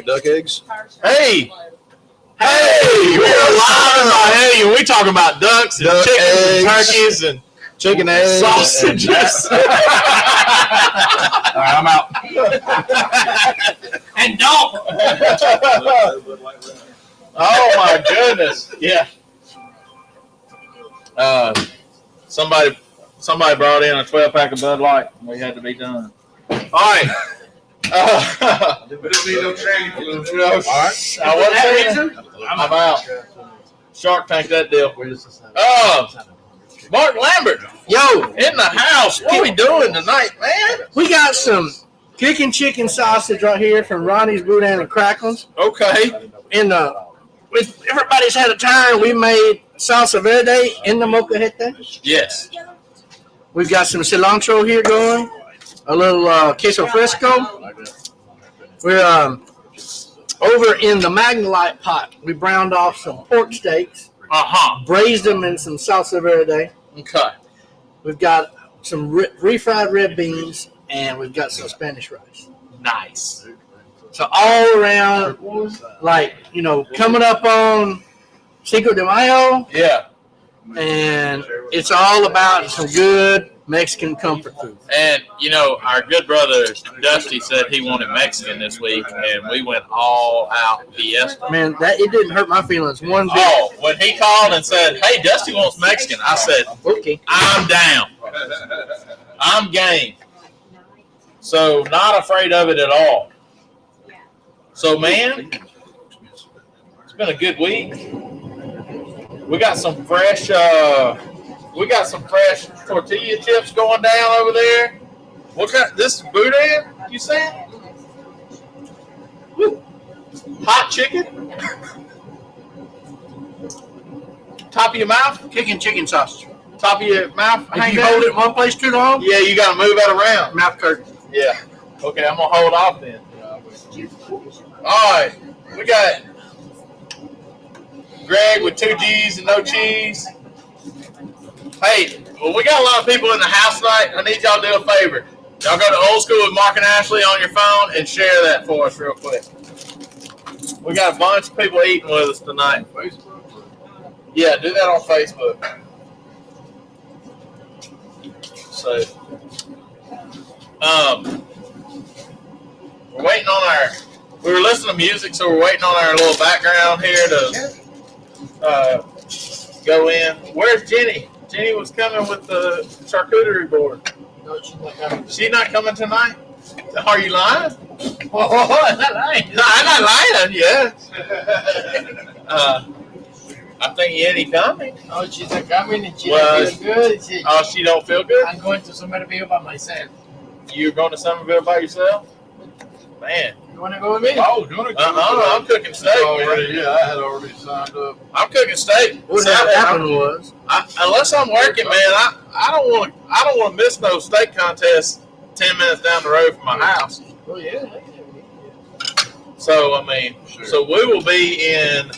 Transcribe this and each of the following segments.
duck eggs. Hey, we're live in Miami. We talking about ducks and Duck chickens eggs. and turkeys and Chicken eggs. sausages. All right, I'm out. And don't. Oh my goodness. Yeah. Somebody brought in a 12-pack of Bud Light. We had to be done. All right. We don't need no training for this. All right. I'm out. Shark Tank that deal. Mark Lambert, Yo, in the house. What are we doing tonight, man? we got some kicking chicken sausage right here from Ronnie's Boudin and Cracklins. Okay. With everybody's had a turn, we made salsa verde in the molcajete. Yes. We've got some cilantro here going, a little queso fresco. We're over in the Magnolite pot. We browned off some pork steaks, braised them in some salsa verde. Okay. We've got some refried red beans, and we've got some Spanish rice. Nice. So all around, like, coming up on Cinco de Mayo, Yeah. and it's all about some good Mexican comfort food. And, our good brother Dusty said he wanted Mexican this week, and we went all out fiesta. Man, it didn't hurt my feelings one bit. Oh, when he called and said, hey, Dusty wants Mexican, I said, Okay. I'm down. I'm game. So, not afraid of it at all. So, man, it's been a good week. We got some fresh tortilla chips going down over there. What kind? This is Boudin, you said? Woo. Hot chicken? Top of your mouth? Kicking chicken sausage. Top of your mouth? If you hold it in one place too long, Yeah, you got to move that around. mouth curtain. Yeah. Okay, I'm going to hold off then. All right. We got Greg with 2 G's and no cheese. Hey, well, we got a lot of people in the house tonight. I need y'all to do a favor. Y'all go to Old School with Mark and Ashley on your phone and share that for us real quick. We got a bunch of people eating with us tonight. Yeah, do that on Facebook. So, we're waiting on we were listening to music, so we're waiting on our little background here to go in. Where's Jenny? Jenny was coming with the charcuterie board. No, she's not coming. She's not coming tonight? Are you lying? Oh, I'm not lying. No, I'm not lying. Yeah. I think Jenny coming. Oh, she's not coming and she Well, don't feel good. Oh, she don't feel good? I'm going to Somerville by myself. You're going to Somerville by yourself? Man. You want to go with me? Oh, doing it. I'm cooking steak. Yeah, I had already signed up. I'm cooking steak. What happened was, Unless I'm working, man, I don't want to miss no steak contest 10 minutes down the road from my house. oh yeah. So so we will be in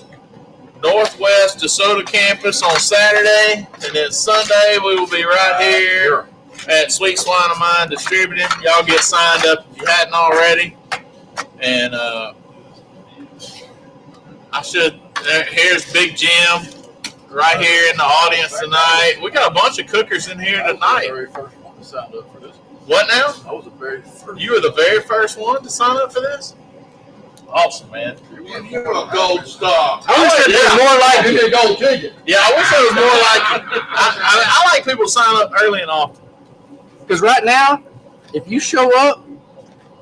Northwest DeSoto campus on Saturday, and then Sunday we will be right here at Sweet Swine of Mine Distributing. Y'all get signed up if you hadn't already. And here's Big Jim right here in the audience tonight. We got a bunch of cookers in here I was the tonight. very first one to sign up for this. What now? I was the very first. You were the very first one to sign up for this? Awesome, man. You were a gold star. I wish there was more like Give you. me a gold ticket. Yeah, I wish there was more like you. I like people to sign up early and often. Because right now, if you show up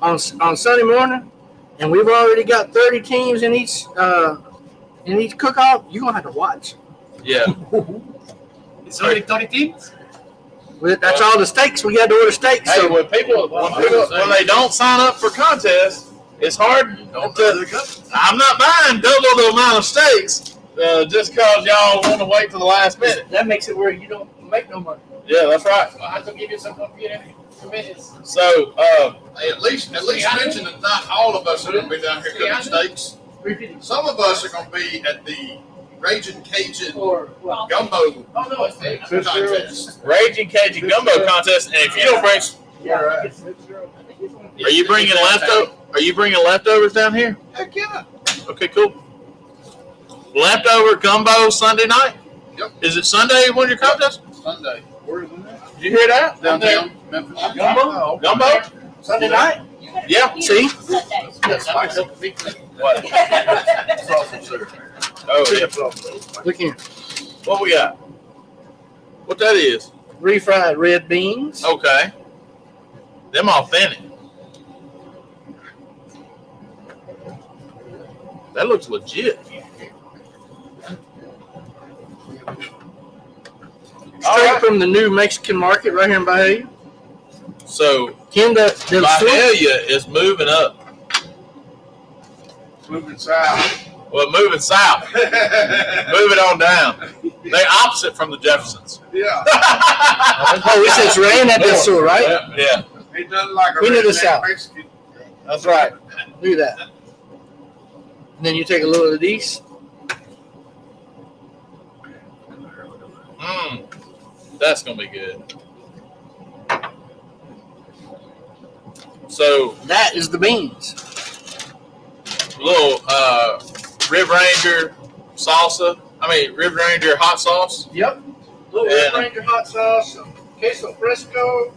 on Sunday morning, and we've already got 30 teams in each cook-off, you're gonna have to watch. Yeah. It's only 30 teams. That's all the steaks. We got to order steaks. Hey, So when they don't sign up for contests, it's hard. I'm not buying double the amount of steaks just because y'all want to wait till the last minute. that makes it where you don't make no money. Yeah, that's right. I have to give you some commitments. So, Hey, at least mention that not all of us are going to be down here cooking steaks. Some of us are going to be at the Raging Cajun Gumbo contest. Raging Cajun Gumbo contest, and if you don't bring, are you bringing Are you bringing leftovers down here? Heck yeah. Okay, cool. Leftover gumbo Sunday night? Yep. Is it Sunday when your contest? Sunday. Where is it? Did you hear that? Downtown Memphis. Gumbo? Gumbo? Sunday night? Yeah. See? Yes, What? Oh, yeah. Look here. What we got? What that is? Refried red beans. Okay. Them authentic. That looks legit. Straight from the new Mexican market right here in Bahia. So Tienda del Sur. Bahia is moving up. Moving south. Well, moving south. Moving on down. They opposite from the Jeffersons. Yeah. Oh, it says Reina del Sur, right? Yeah. He doesn't like a We need the redneck south. Mexican. That's right. Look at that. And then you take a little of these. That's gonna be good. So That is the beans. little Rib Ranger salsa. Rib Ranger hot sauce. Yep. Little Yeah. Red Ranger hot sauce, some queso fresco.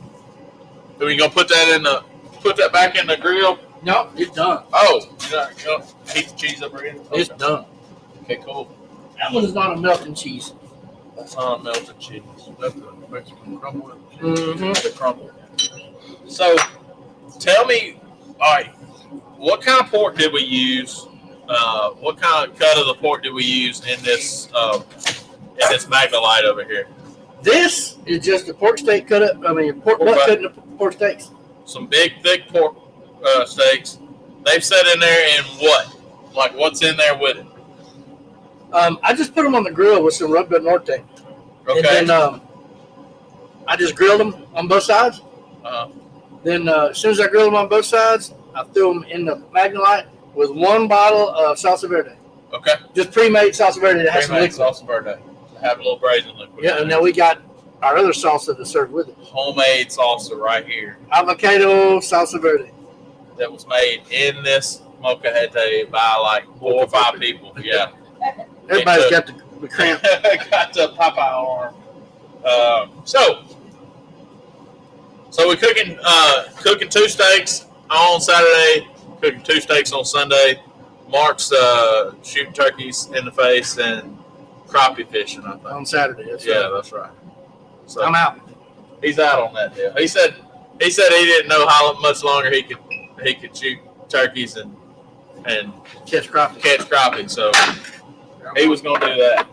Are we gonna put that back in the grill? Nope, it's done. Oh, you're gonna heat the cheese up again? It's Okay. done. Okay, cool. That one is not a melting cheese. That's not melted cheese. That's the Mexican crumble. Mm-hmm. The crumble. So, tell me, all right, what kind of pork did we use? What kind of cut of the pork did we use in this Magna Light over here? This is just a pork steak cut up. Pork butt cut into pork steaks. Some big, thick pork steaks. They've set in there in what? Like, what's in there with it? I just put them on the grill with some rub del norte. Okay. And then I just grilled them on both sides. Uh-huh. Then as soon as I grilled them on both sides, I threw them in the Magna Light with one bottle of salsa verde. Okay. Just pre-made salsa verde that has some Pre-made liquid. salsa verde. Have a little braising liquid. Yeah, and then we got our other salsa to serve with it. Homemade salsa right here Avocado salsa verde. that was made in this molcajete by like 4 or 5 people. Yeah. Everybody's got the cramp. Got the Popeye arm. So we're cooking 2 steaks on Saturday, cooking 2 steaks on Sunday. Mark's shooting turkeys in the face and crappie fishing, I think. On Saturday. That's Yeah, right. that's right. So I'm out. he's out on that deal. He said he didn't know how much longer he could shoot turkeys and Catch crappie. catch crappie. So he was gonna do that.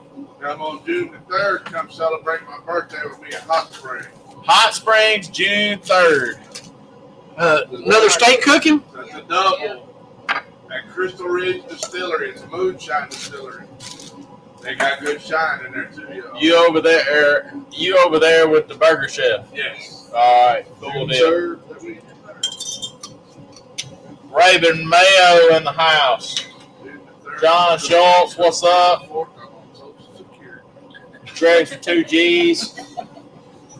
I'm on June the 3rd. Come celebrate my birthday with me at Hot Springs. Hot Springs, June 3rd. Another steak cooking? That's a double at Crystal Ridge Distillery. It's a moonshine distillery. They got good shine in there too, y'all. You over there with the burger chef. Yes. All right, cool June deal. 3rd. Raven Mayo in the house. June the 3rd. John Schultz, what's up? I'm on Social Security. Greg's for 2 G's.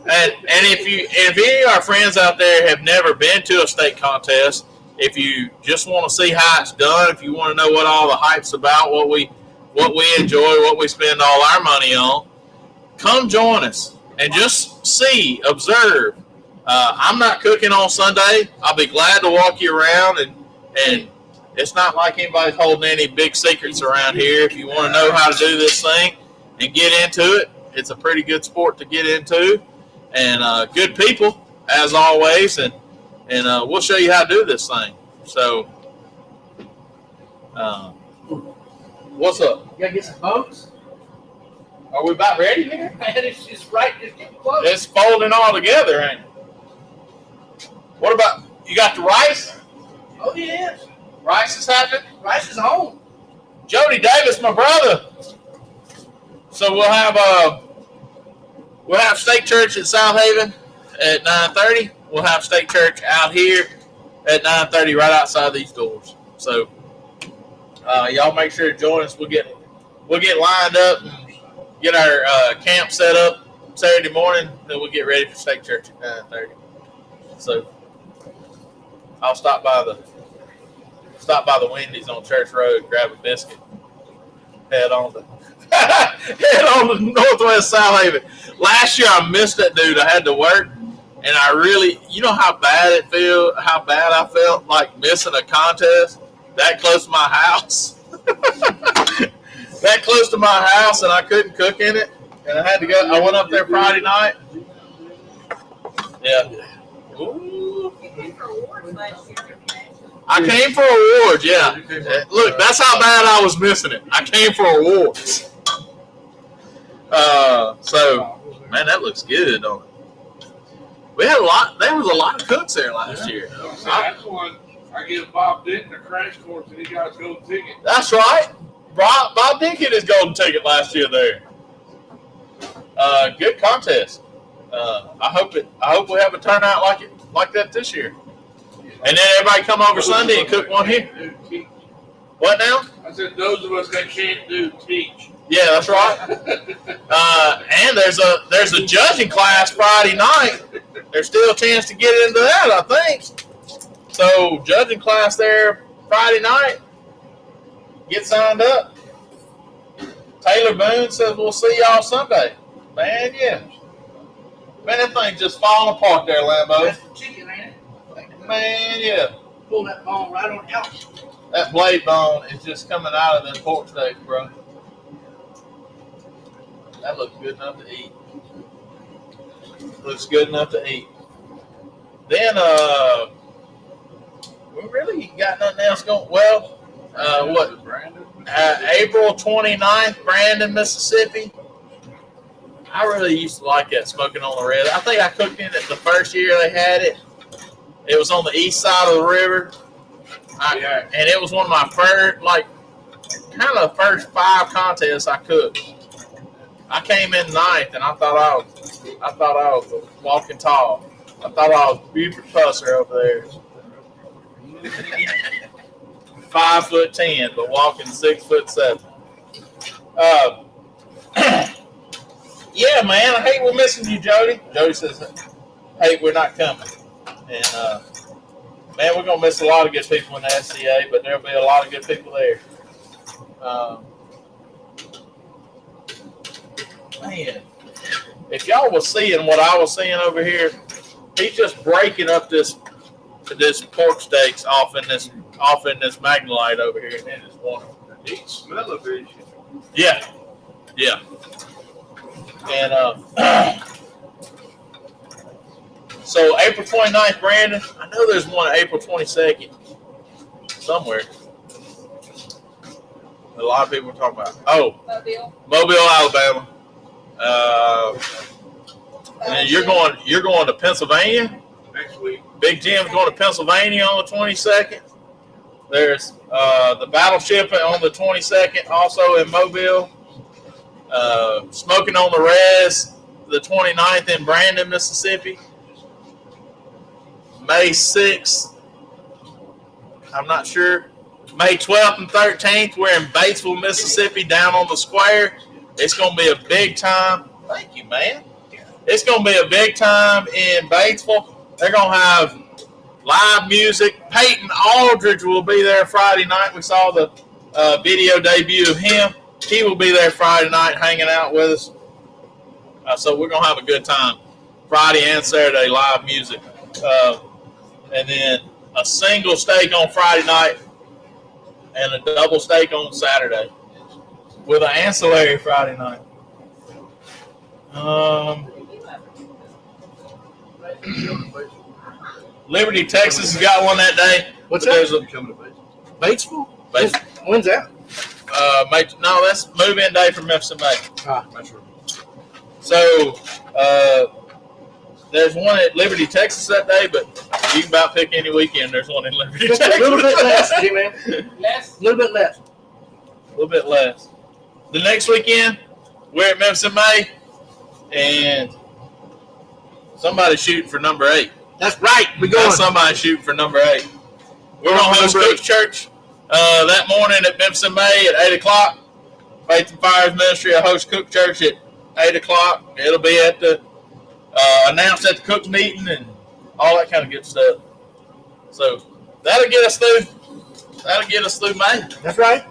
And if any of our friends out there have never been to a steak contest, if you just want to see how it's done, if you want to know what all the hype's about, what we enjoy, what we spend all our money on, come join us and just see, observe. I'm not cooking on Sunday. I'll be glad to walk you around, and it's not like anybody's holding any big secrets around here. If you want to know how to do this thing and get into it, it's a pretty good sport to get into, and good people as always, and we'll show you how to do this thing. So, what's up? You gotta get some boats? Are we about ready here? Man, it's just right. Just getting close. It's folding all together, ain't it? What about, you got the rice? Oh, yes. Rice is happening? Rice is home. Jody Davis, my brother. So we'll have Stake Church at South Haven at 9:30. We'll have Stake Church out here at 9:30, right outside these doors. So y'all make sure to join us. We'll get lined up and get our camp set up Saturday morning. Then we'll get ready for Stake Church at 9:30. So I'll stop by stop by the Wendy's on Church Road, grab a biscuit, head on to Northwest South Haven. Last year I missed that dude. I had to work, and I really, you know how bad I felt like missing a contest that close to my house. That close to my house, and I couldn't cook in it, and I had to go. I went up there Friday night. Yeah. Ooh. I came for awards, yeah. Look, that's how bad I was missing it. I came for awards. So, man, that looks good, don't it? We had there was a lot of cooks there last year. That's one I give Bob Denton a crash course and he got his gold ticket. That's right. Bob did get his golden ticket last year there. Good contest. I hope we have a turnout like that this year. And then everybody come over Sunday and cook one here. What now? I said those of us that can't do teach. Yeah, that's right. And there's a judging class Friday night. There's still a chance to get into that, I think. So judging class there Friday night. Get signed up. Taylor Boone says we'll see y'all Sunday. Man, yeah. Man, that thing's just falling apart there, Lambo. That's the chicken, ain't it? Man, yeah. Pull that bone right on out. That blade bone is just coming out of them pork steaks, bro. That looks good enough to eat. Looks good enough to eat. Then, we really got nothing else going. Well, April 29th, Brandon, Mississippi. I really used to like that, smoking on the red. I think I cooked in it the first year they had it. It was on the east side of the river. And it was one of my first, kind of the first 5 contests I cooked. I came in 9th, and I thought I was walking tall. I thought I was Buford Pusser over there. 5'10", but walking 6'7". Yeah, man, I hate we're missing you, Jody. Jody says, "Hey, we're not coming." And man, we're gonna miss a lot of good people in the SCA, but there'll be a lot of good people there. Man, if y'all was seeing what I was seeing over here, he's just breaking up this pork steaks off in this Magnolite over here, and it's wonderful. He can smell a vision. Yeah. And so April 29th, Brandon. I know there's one April 22nd somewhere. A lot of people are talking about. Oh, Mobile, Alabama. And then you're going to Pennsylvania Next week. Big Jim's going to Pennsylvania on the 22nd. There's the Battleship on the 22nd, also in Mobile. Smoking on the Res, the 29th in Brandon, Mississippi. May 6th, I'm not sure. May 12th and 13th, we're in Batesville, Mississippi, down on the square. It's going to be a big time. Thank you, man. It's going to be a big time in Batesville. They're going to have live music. Peyton Aldridge will be there Friday night. We saw the video debut of him. He will be there Friday night hanging out with us. So we're going to have a good time. Friday and Saturday, live music. And then a single steak on Friday night and a double steak on Saturday with an ancillary Friday night. Liberty, Texas has got one that day. What's that? Coming to Batesville? Batesville. When's that? No, that's move-in day for Memphis and Bay. That's right. So, there's one at Liberty, Texas that day, but you can about pick any weekend. There's one in Liberty, Just Texas. a little bit less, G-Man. Less? A little bit less. A little bit less. The next weekend, we're at Memphis and May, and somebody's shooting for number 8. That's right. We're going. Somebody shooting for number 8. We're going to host Cook's Church that morning at Memphis and May at 8 o'clock. Faith and Fires Ministry will host Cook Church at 8 o'clock. It'll be at the announced at the Cook's meeting and all that kind of good stuff. So that'll get us through that'll get us through May, That's right.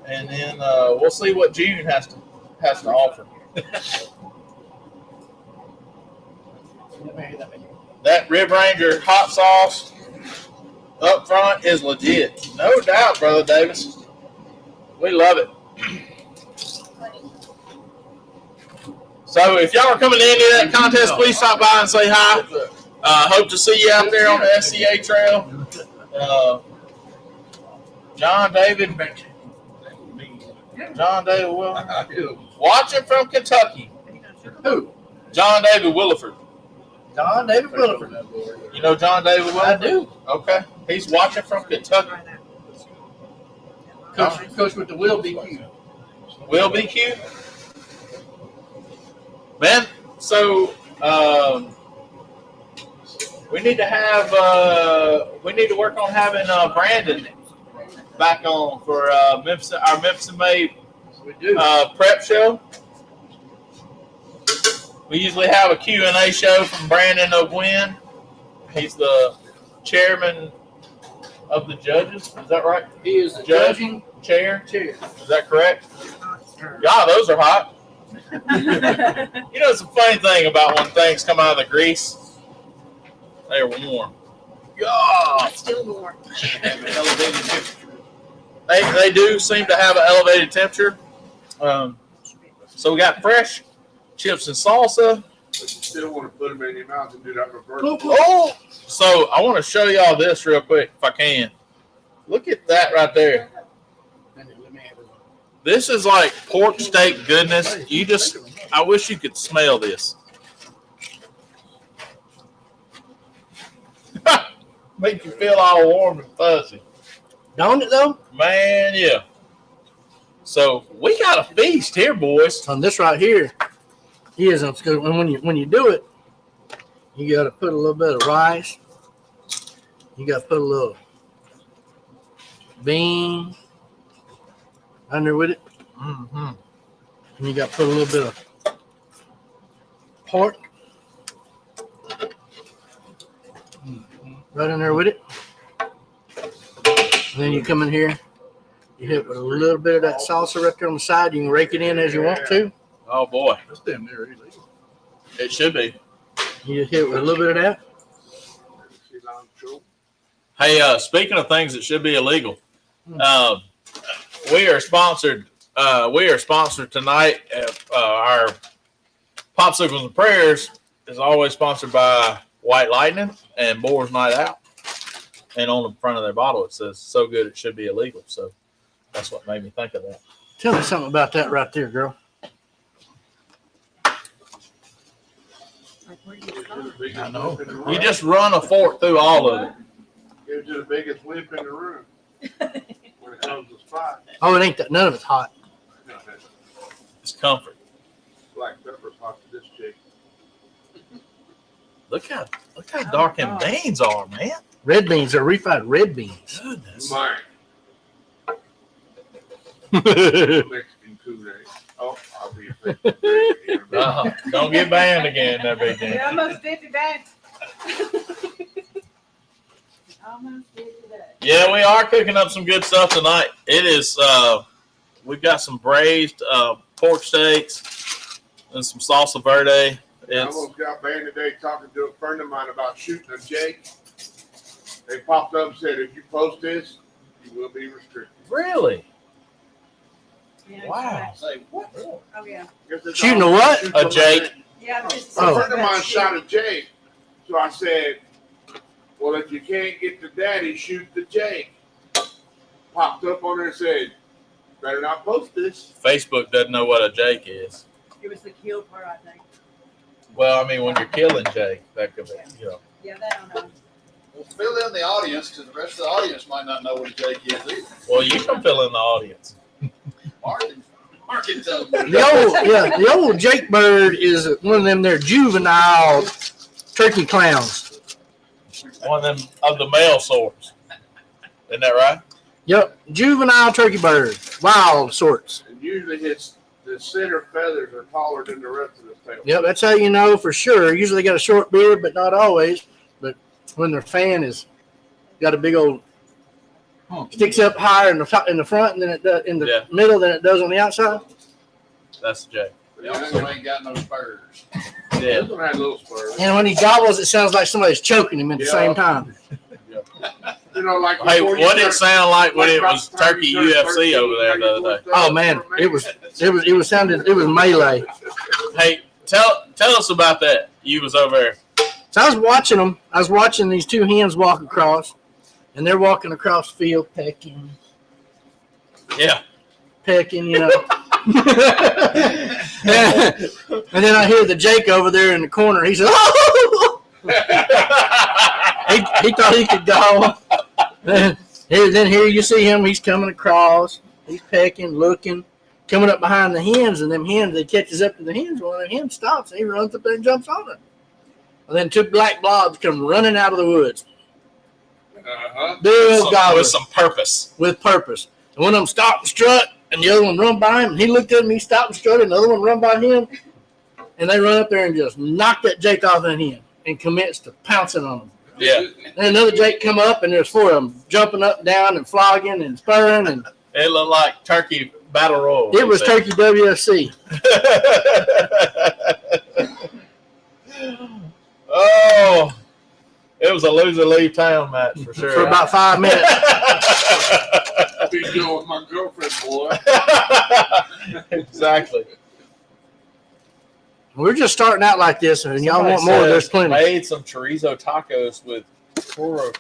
and then we'll see what June has to offer. That Rib Ranger hot sauce up front is legit, no doubt, Brother Davis. We love it. So if y'all are coming to any of that contest, please stop by and say hi. Hope to see you out there on the SCA trail. John David Will. Watching from Kentucky. Who? John David Williford. John David Williford. You know John David Williford? I do. Okay. He's watching from Kentucky. Coach with the Will BQ. Will BQ? Man, so we need to work on having Brandon back on for our Memphis and May We do. prep show. We usually have a Q&A show from Brandon O'Gwen. He's the chairman of the judges. Is that right? He is the Judging chair. chair. Is that correct? God, those are hot. You know, it's a funny thing about when things come out of the grease. They're warm. Yeah. Still more. They do seem to have an elevated temperature. So we got fresh chips and salsa. But you still want to put them in your mouth and do that reverse. Oh, so I want to show y'all this real quick if I can. Look at that right there. This is like pork steak goodness. I wish you could smell this. Make you feel all warm and fuzzy. Don't it though? Man, yeah. So we got a feast here, boys. On this right here, it's good. When you do it, you got to put a little bit of rice. You got to put a little bean under with it. Mm-hmm. And you got to put a little bit of pork right in there with it. And then you come in here, you hit with a little bit of that salsa right there on the side. You can rake it in as you want to. Oh boy, That's damn near illegal. it should be. You just hit with a little bit of that. Hey, speaking of things that should be illegal, we are sponsored. We are sponsored tonight. Our Popsicles and Prayers is always sponsored by White Lightning and Boar's Night Out. And on the front of their bottle, it says "So good it should be illegal." So that's what made me think of that. Tell me something about that right there, girl. I know. You just run a fork through all of it. Gives you the biggest whip in the room when it comes to spot. Oh, it ain't that. None of it's hot. It's comfort. Black pepper's hot to this chick. Look how dark them beans are, man. Red beans are refried red beans. Goodness. Mine. Mexican Kool-Aid. Oh, I'll be a Don't get banned again, that big We thing. almost did today. Almost did today. Yeah, we are cooking up some good stuff tonight. It is. We've got some braised pork steaks and some salsa verde. I It's almost got banned today talking to a friend of mine about shooting a Jake. They popped up and said, if you post this, you will be restricted. really Yeah, wow. Say what? Oh, yeah. Guess it's Shooting all- a what? shoot A somebody. Jake. Yeah, just A Oh. friend of mine shot a Jake. So I said, well, if you can't get the daddy, shoot the Jake. Popped up on there and said, better not post this. Facebook doesn't know what a Jake is. It was the kill part, I think. Well, I mean, when you're killing Jake, that could be, you know. Yeah, that I don't know. Well, fill in the audience because the rest of the audience might not know what a Jake is either. Well, you can fill in the audience. Martin tells The old Jake Bird is one of them there juvenile turkey clowns. One of them of the male sorts. Isn't that right? Yep, juvenile turkey bird, wild sorts. And usually the center feathers are taller than the rest of the tail. Yep, that's how you know for sure. Usually got a short beard, but not always. But when their fan is got a big old Sticks up higher in the top, in the front than it does in the Yeah. middle than it does on the outside. That's the Jake. They also ain't got no spurs. Yeah. This one had little spurs. And when he gobbles, it sounds like somebody's choking him at the Yeah. same time. You know, like Hey, before you what did it start- sound like when like it about was the time Turkey you turn UFC 13, over there the other day? Oh man, it was melee. Hey, tell us about that. You was over there. So I was watching them. I was watching these two hens walk across, and they're walking across the field pecking, Yeah. you know. And then I hear the Jake over there in the corner. He said, "Oh!" he thought he could go. Then here you see him. He's coming across. He's pecking, looking, coming up behind the hens, and them hens. They catches up to the hens. One of the hens stops, and he runs up there and jumps on it. And then two black blobs come running out of the woods. Uh-huh. Big With gobblers some purpose. with purpose. And one of them stopped and strut, and the other one run by him. And he looked at him. He stopped and strutted. And the other one run by him, and they run up there and just knock that Jake off that hen and commence to pouncing on him. Yeah. And another Jake come up, and there's four of them jumping up and down and flogging and spurring, and It looked like Turkey Battle Royal. it was Turkey WFC. Oh, it was a loser-leave town match for sure. For about 5 minutes. Be going with my girlfriend, boy. Exactly. We're just starting out like this, and y'all Somebody want more, says there's plenty. Made some chorizo tacos with puro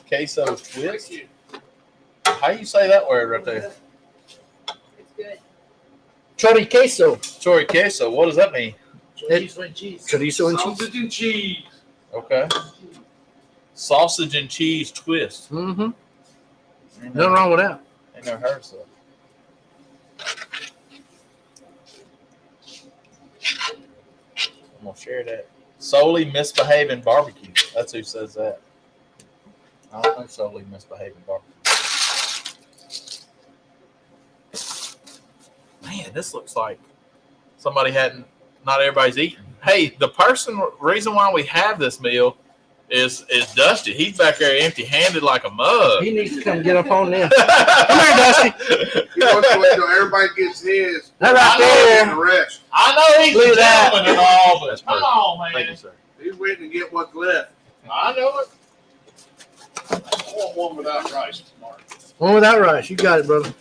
queso twist. How you say that word right there? It's good. Chori queso. Chori queso. What does that mean? Chorizo and cheese. Sausage and cheese. Okay. Sausage and cheese twist. Mm-hmm. Nothing wrong with that. Ain't never heard of that. I'm gonna share that. Solely misbehaving barbecue. That's who says that. I don't know solely misbehaving barbecue. Man, this looks like somebody hadn't. Not everybody's eating. Hey, the reason why we have this meal is Dusty. He's back there empty-handed like a mug. He needs to come get up on there. Come here, Dusty. He wants to wait till everybody gets his. That right And there. the rest. I know he's Look a at that. gentleman and all, but That's come perfect. on, man. Thank you, sir. He's waiting to get what's left. I know it. I want one without rice, Mark. One without rice. You got it, brother.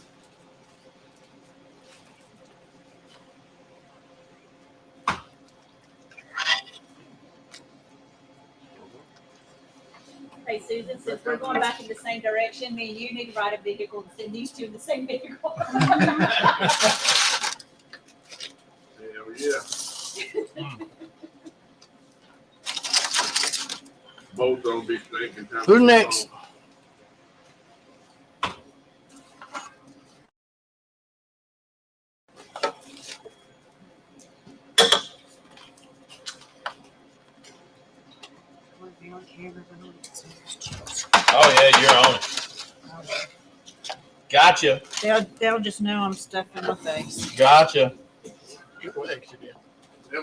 Hey, Susan, since we're going back in the same direction, me and you need to ride a vehicle and send these two in the same vehicle. Hell yeah. Both of them be thinking. Who's next? Oh yeah, you're on it. Gotcha. They'll just know I'm stuffing my face. Gotcha. Them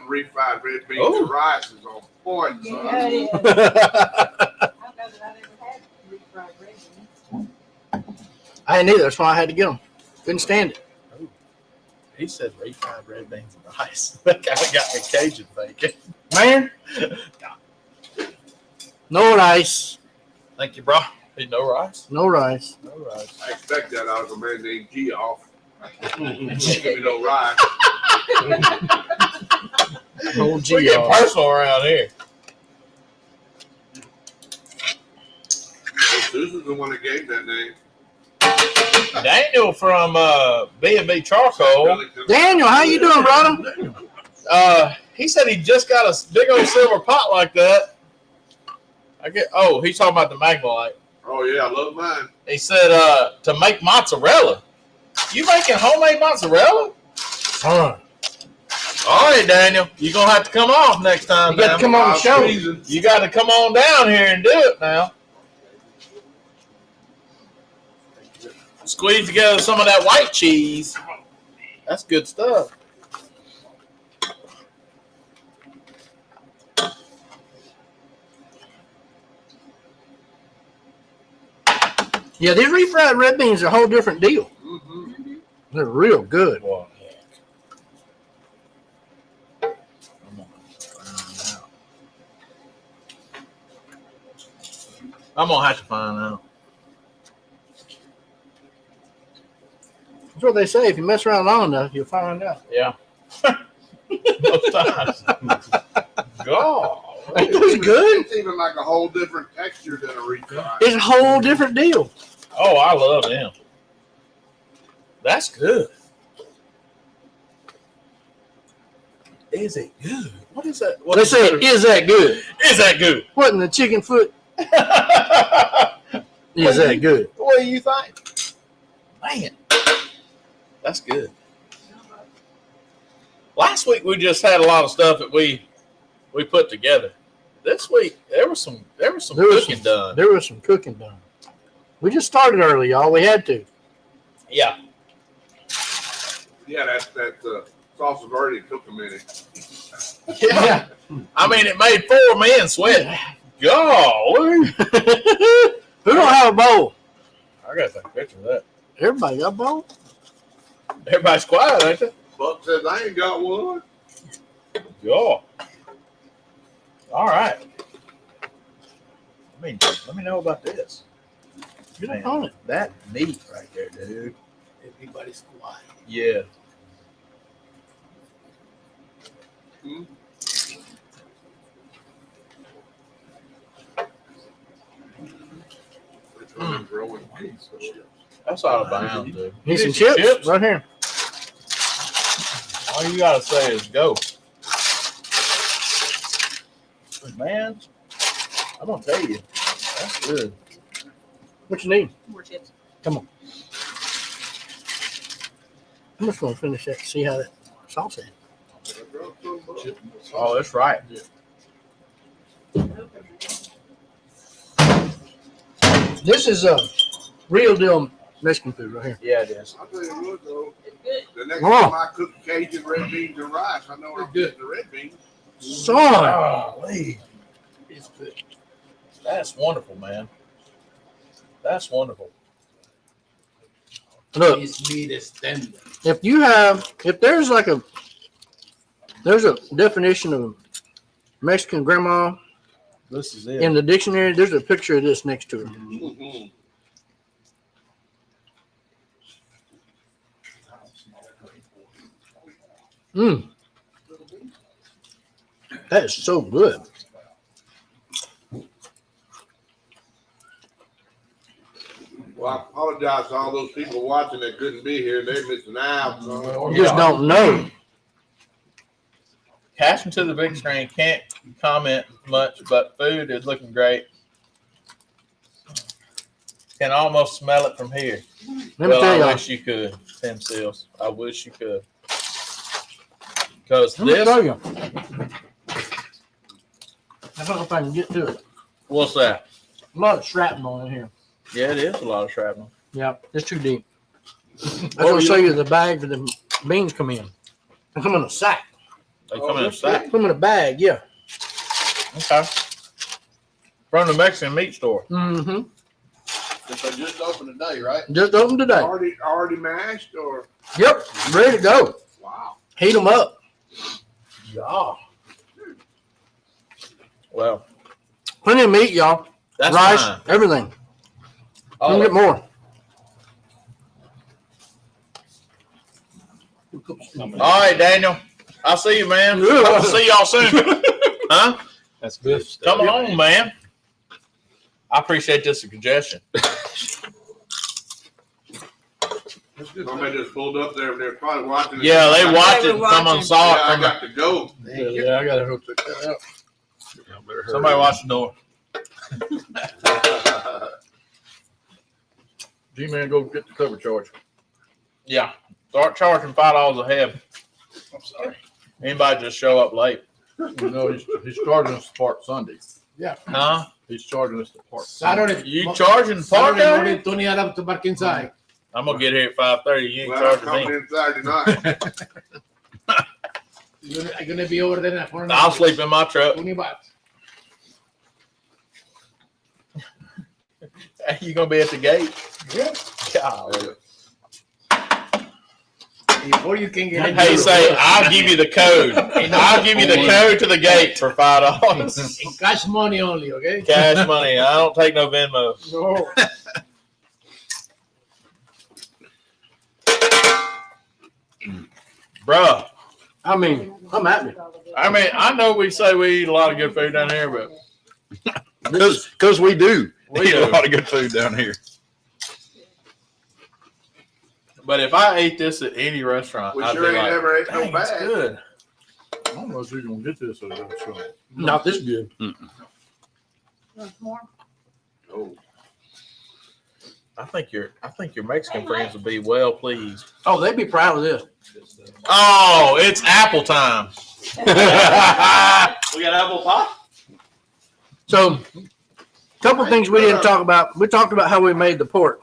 refried red beans Ooh. and rice is on point, son. Yeah, it is. I don't know that I've ever had refried red beans. I didn't either. That's why I had to get them. Couldn't stand it. He said refried red beans and rice. That guy got me Cajun thinking. Man. No rice. Thank you, bro. Hey, no rice? No rice. No rice. I expect that out of a man named Geoff. Give me no rice. No We get G-O. personal around here. Well, Susan's the one that gave that name. Daniel from B&B Charcoal, Daniel, how you doing, brother? he said he just got a big old silver pot like that. He's talking about the Magnolite. Oh yeah, I love mine. He said to make mozzarella. You making homemade mozzarella? Son. All right, Daniel. You're going to have to come off next time. You got to man. come on the show. You got to come on down here and do it now. Squeeze together some of that white cheese. That's good stuff. Yeah, these refried red beans are a whole different deal. Mm-hmm. They're real good. Well, I'm gonna have to find out. That's what they say. If you mess around long enough, you'll find out. Yeah. Most times. God. Ain't those good? It's even like a whole different texture than a refried. It's a whole different deal. Oh, I love them. That's good. Is it good? What is that? What They say, is that good? Is that good? What in the chicken foot What is that good? do you think? Man, that's good. Last week we just had a lot of stuff that we put together. This week there was some cooking done. There was some cooking done. We just started early, y'all. We had to. Yeah. Yeah, that salsa verde took a minute. Yeah. I mean, it made 4 men sweat. Golly. Who don't have a bowl? I gotta take a picture of that. Everybody got a bowl? Everybody's quiet, ain't they? Buck says I ain't got one. Yeah. All right. Let me know about this. Get Man, up on it. that meat right there, dude. Everybody's quiet. Yeah. That's out of bounds, dude. Need some chips? Right here. All you gotta say is go. Man, I'm gonna tell you, that's good. What you need? More chips. I'm just gonna finish that. See how that sauce is. Oh, that's right. This is a real deal Mexican food right here. Yeah, it is. I'll tell you what though, It's good. the next Oh. time I cook Cajun red beans and rice, I know I'm getting the red beans. Son, Golly. it's good. That's wonderful, man. That's wonderful. Look, This meat is tender. if there's a definition of Mexican grandma This is it. in the dictionary, there's a picture of this next to her. Mm-hmm. Mmm. That is so good. Well, I apologize to all those people watching that couldn't be here. They're missing out. You just don't know. Cashing to the big screen, can't comment much, but food is looking great. Can almost smell it from here. Let me tell I y'all. wish you could, Tim Seals. I wish you could. Because Let me this, tell you. I don't know if I can get to it. what's that? A lot of shrapnel in here. Yeah, it is a lot of shrapnel. Yeah, it's too deep. I was What were going to you- show you the bag that the beans come in. They come in a sack. They come in a sack. Come in a bag, yeah. Okay. From the Mexican meat store. Mm-hmm. They just opened today, right? Just opened today. Already mashed or Yep, ready to go. wow. Heat them up. Yeah. Well, Plenty of meat, y'all. that's Rice, fine. everything. You Oh, can get more. all right, Daniel. I'll see you, man. Hope to see y'all soon. Huh? That's good. Come along, man. I appreciate this suggestion. Somebody just pulled up there and they're probably watching. Yeah, they watched They it were and someone watching. saw Yeah, I it. got to go. Yeah, I gotta hook that up. Somebody watched the door. G-Man, go get the cover charge. Yeah. Start charging $5 a head. I'm sorry. Anybody just show up late. No, he's charging us to park Sunday. Huh? He's charging us to park Sunday. Saturday. You charging the park Saturday out morning, here? Tony Adam to park inside. I'm gonna get here at 5:30. You ain't Well, I'm charging coming me. in Saturday night. You're gonna be over there for I'll sleep in my truck. 20 bucks. You gonna be at the gate? Yeah. Golly. Before you can get in. Hey, say I'll give you the code. I'll give you the code to the gate for $5. In cash money only, okay? Cash money. I don't take no Venmo. No. Bruh. I mean, I'm happy. I mean, I know we say we eat a lot of good food down here, but Because we do. We eat do. a lot of good food down here. if I ate this at any restaurant, We I'd sure be ain't like, never ate no "Dang, it's bag. good." I don't know if you're gonna get this at a restaurant. Not this good. More? Oh, I think your Mexican friends would be well pleased. Oh, they'd be proud of this. Oh, it's apple time. We got apple pie? So, a couple things we didn't talk about. We talked about how we made the pork.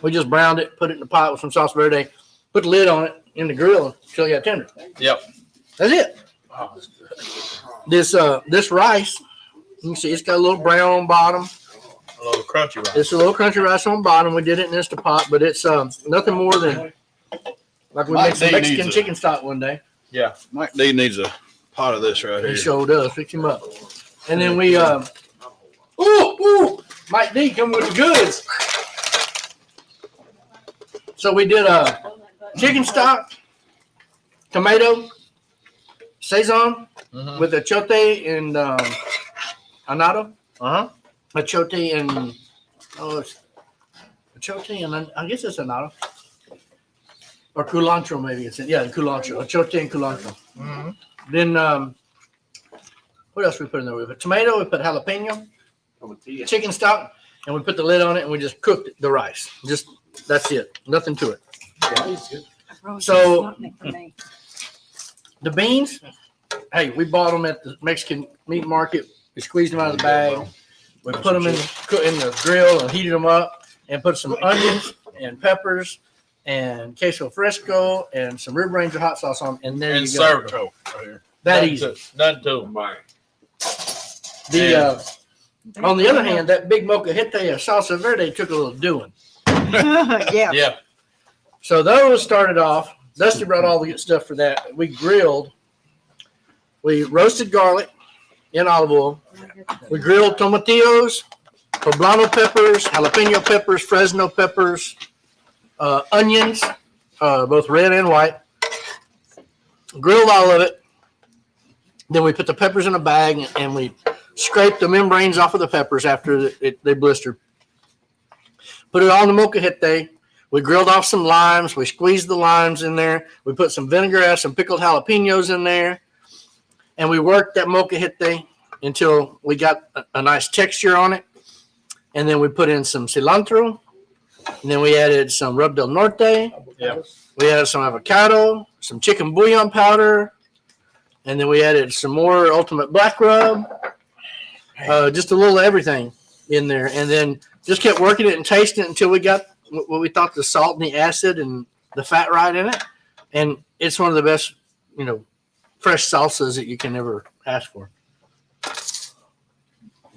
We just browned it, put it in the pot with some sauce verde, put the lid on it in the grill until it got tender. Yep. That's it. This rice, you can see it's got a little brown on bottom. A little crunchy rice. It's a little crunchy rice on bottom. We did it in Instapot, but it's nothing more than like we made some Mike D Mexican needs a- chicken stock one day. Yeah. Mike D needs a pot of this right He here. sure does. Fix him up. And then we Mike D come with the goods. So we did chicken stock, tomato, Saison Mm-hmm. with achote and annatto. Uh-huh. Achote and it's achote and I guess it's annatto. Or culantro maybe it's culantro. Achote and culantro. Mm-hmm. Then what else we put in there? We put tomato, we put jalapeno, chicken stock, and we put the lid on it and we just cooked the rice. Just that's it. Nothing to it. So the beans, hey, we bought them at the Mexican meat market. We squeezed them out of the bag. We put them in the grill and heated them up and put some onions and peppers and queso fresco and some rib ranger hot sauce on, and there And you go. serve it. That easy. Nothing to them. my. On the other hand, that big molcajete salsa verde took a little doing. Yeah. Yeah. So those started off. Dusty brought all the good stuff for that. We grilled. We roasted garlic in olive oil. We grilled tomatillos, poblano peppers, jalapeno peppers, Fresno peppers, onions, both red and white. Grilled all of it. Then we put the peppers in a bag and we scraped the membranes off of the peppers after they blistered. Put it all in the molcajete. We grilled off some limes. We squeezed the limes in there. We put some vinaigrette, some pickled jalapenos in there. And we worked that molcajete until we got a nice texture on it. And then we put in some cilantro. And then we added some rub del norte. Yeah. We added some avocado, some chicken bouillon powder. And then we added some more ultimate black rub. Just a little of everything in there. And then just kept working it and tasting it until we got what we thought the salt and the acid and the fat right in it. And it's one of the best, fresh salsas that you can ever ask for.